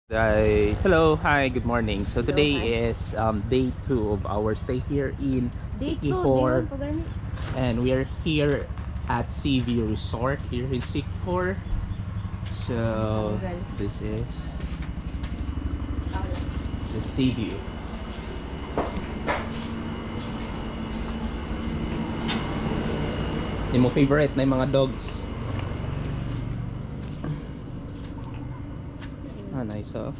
Hello, hi, good morning. So Hello, today hi. is day 2 of our stay here in Dito, Siquijor, dingon pa gani. and we are here at Seaview Resort here in Siquijor. So Tanggal. this is Wala. the Seaview. Yung mo favorite na yung mga dogs. Ah, nice oh.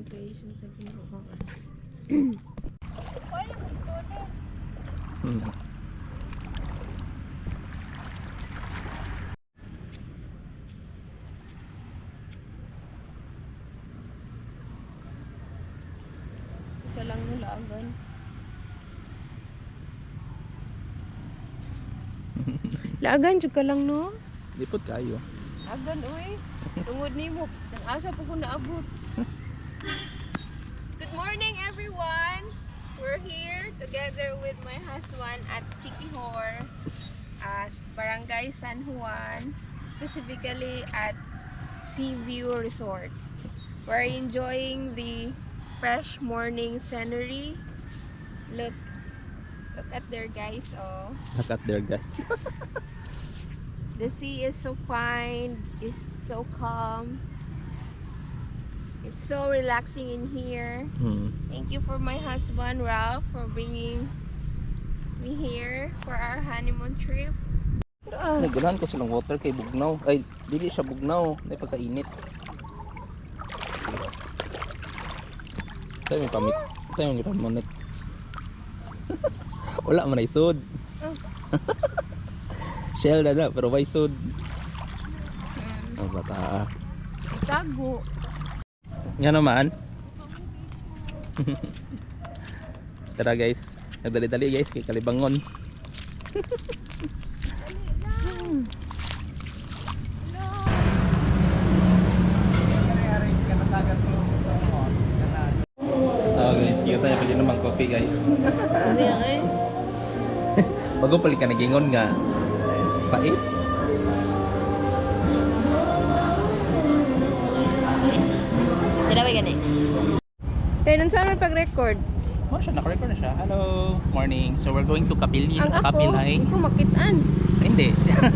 Creation sa ginagawa. Hmm. Ika lang nung laagan. Laagan, jud ka lang no? Lipot kayo. Agan, uy. Tungod ni mo. Sang asa po ko naabot. Good morning, everyone. We're here together with my husband at Siquijor, Barangay San Juan, specifically at Seaview Resort. We're enjoying the fresh morning scenery. Look at there, guys. Oh, Look at there, guys. the sea is so fine. It's so calm. It's so relaxing in here. Thank you for my husband Ralph for bringing me here for our honeymoon trip. Naganahan ko silang water kay bugnaw. Ay, dili siya bugnaw, may pagkainit. Sa'yo may pamit. Sa'yo may pamonit. Wala man ay sud. Oh. Shell na pero may sud. Ang bata. Tago. Nga naman. Tara guys. Nagdali-dali guys kay Kalibangon. So guys, yung saya pili naman coffee guys. Ano yan eh? Bago pali ka nagingon nga. Pait. Sila ba gani? Pero nun saan man pag-record? Oh, siya, naka-record na siya. Hello, morning. So we're going to Kapilya. Ang ako, Kapilay. hindi ko makitaan. Hindi.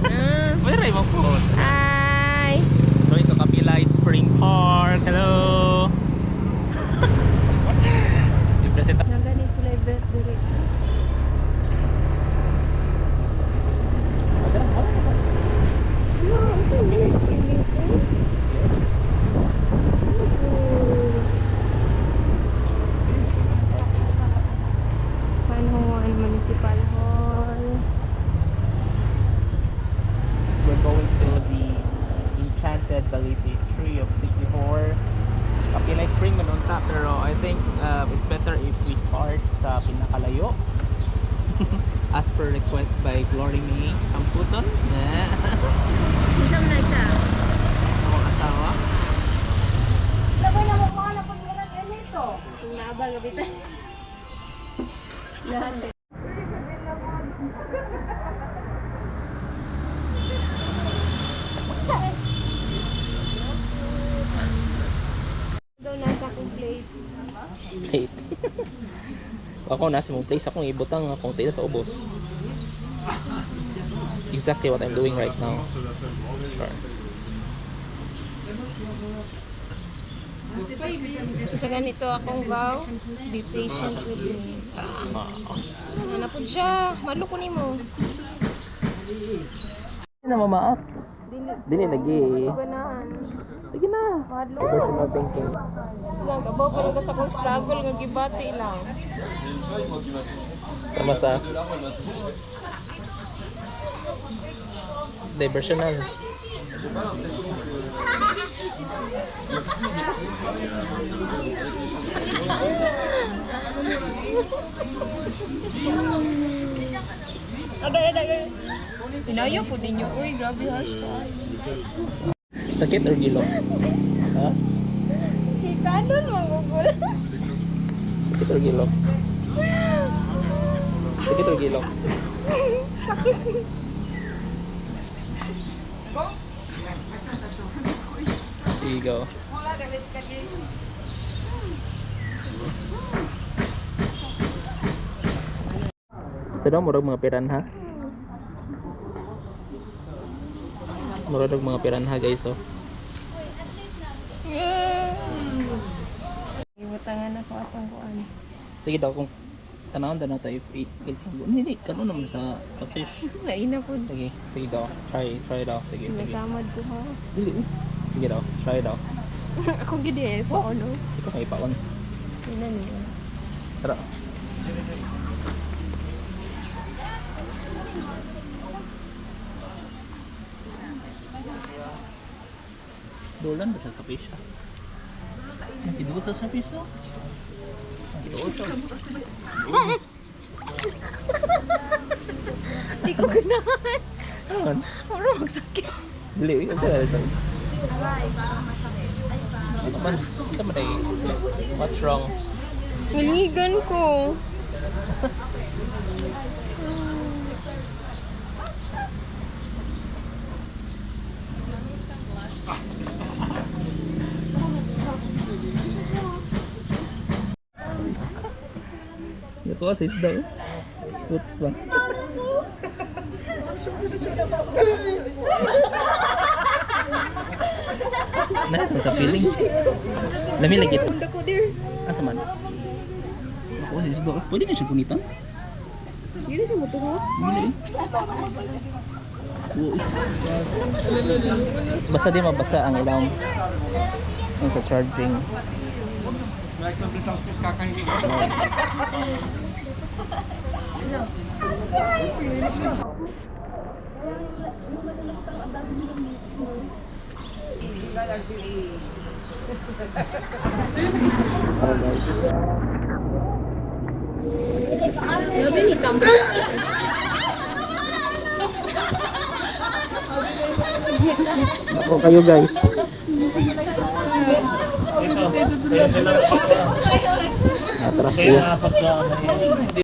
Ah. Where are you po? Hi! Going to Kapilay Spring Park. Hello. I-present. Nagani sila i-bet diri. San Juan Municipal Hall. We're going to the Enchanted Baliti Tree of Siquijor. Kapilay Spring manunta pero I think it's better if we start sa pinakalayo. As per request by Glory May Samputon. Isang na siya. Ako asawa. Kung naabang gabitan. Lahat. Daw nasa akong plate. Plate. Ako nasa mong place akong ibutang akong tila sa ubos. Exactly what I'm doing right now. Sure. Sa ganito akong vow, be patient with me. Ano po siya? Malo ko nimo. Hindi na mamaak. Dili lagi. Ganahan. Sige na. Madlo. Personal thinking. Sige, gabaw pa rin ka sa kong struggle nga gibati lang. Sama sa diversional. Agay. Pinayo po ninyo. Uy, grabe hashtag. Sakit or gilo? Ha? Hikanon, manggugol. Sakit or gilo? Sakit or gilo? Sakit. Sigaw. Sa daw, murag mga piranha. Murag mga piranha guys, oh. Ibutangan ako atong kuan. Sige daw, kung tanawon daw na tayo if 8. Hindi, kano naman sa fish. Laina po. Sige daw, try daw. Sige. Sinasamad ko ha. Dili. Sige daw, try daw. Ako gidi eh, paano? Ito may paon. Ina niyo. Tara. Dolan ba siya sa fish? Nakidugot sa fish, no? Nakidugot siya. Di ko ganahan. Aman. Puro magsakit. Dili, ito na ito. Man, ito man ay, what's wrong? Ngiligan ko. Ito kasi isda, oh. What's ba? Nasa sa feeling. Lami lagi. Punta ko there. Asa man? Ako kasi isda. Pwede na siya punitan? Yun na siya motor. Hindi. Uy. Basta di mabasa ang ilaw. Ang sa charging. Labi ni Tambo. Ako kayo guys. Atras siya.